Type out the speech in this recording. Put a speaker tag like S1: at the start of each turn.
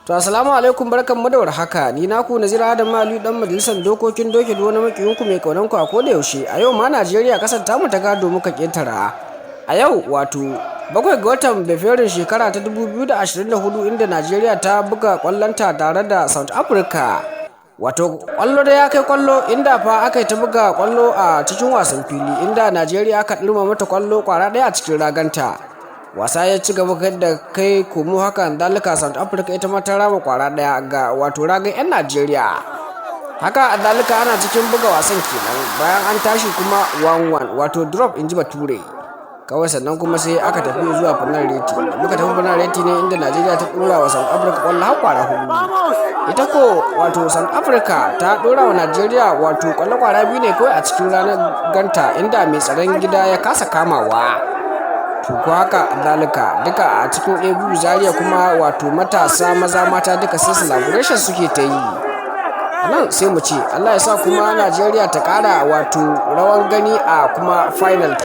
S1: To assalamu alaikum barkanmu da warhaka. Ni naku Nazira da Mali dan majalisar dokokin doke wani makiyinku mai kaunan ku a koda yaushe. A yau ma Najeriya kasar tamu ta gado muka ketara. A yau wato 7 ga watan Fabrairun shekara ta 2024 inda Najeriya ta buga kwallonta tare da South Africa. Wato kwallo da ya kai kwallo inda fa aka yi ta buga kwallo a cikin wasan fili inda Najeriya aka dirma mata kwallo kwara daya a cikin raganta. Wasa ya ci gaba da kai komo hakan dalika South Africa ita ma ta rama kwara daya ga wato ragan 'yan Najeriya. Haka a dalika ana cikin buga wasan kenan bayan an tashi kuma 1-1 wato drop inji bature. Kawai sannan kuma sai aka tafi zuwa penalty. Muka tafi penalty ne inda Najeriya ta dora wa South Africa kwallo har kwara hudu. Ita ko wato South Africa ta dora wa Najeriya wato kwallo kwara biyu ne kawai a cikin ranar ganta inda mai tsaron gida ya kasa kamawa. Ko haka dalika duka a cikin ebu zaria kuma wato matasa maza mata duka sai celebration suke ta yi nan sai mu ce Allah ya sa kuma Najeriya ta kara wato rawan gani a kuma final.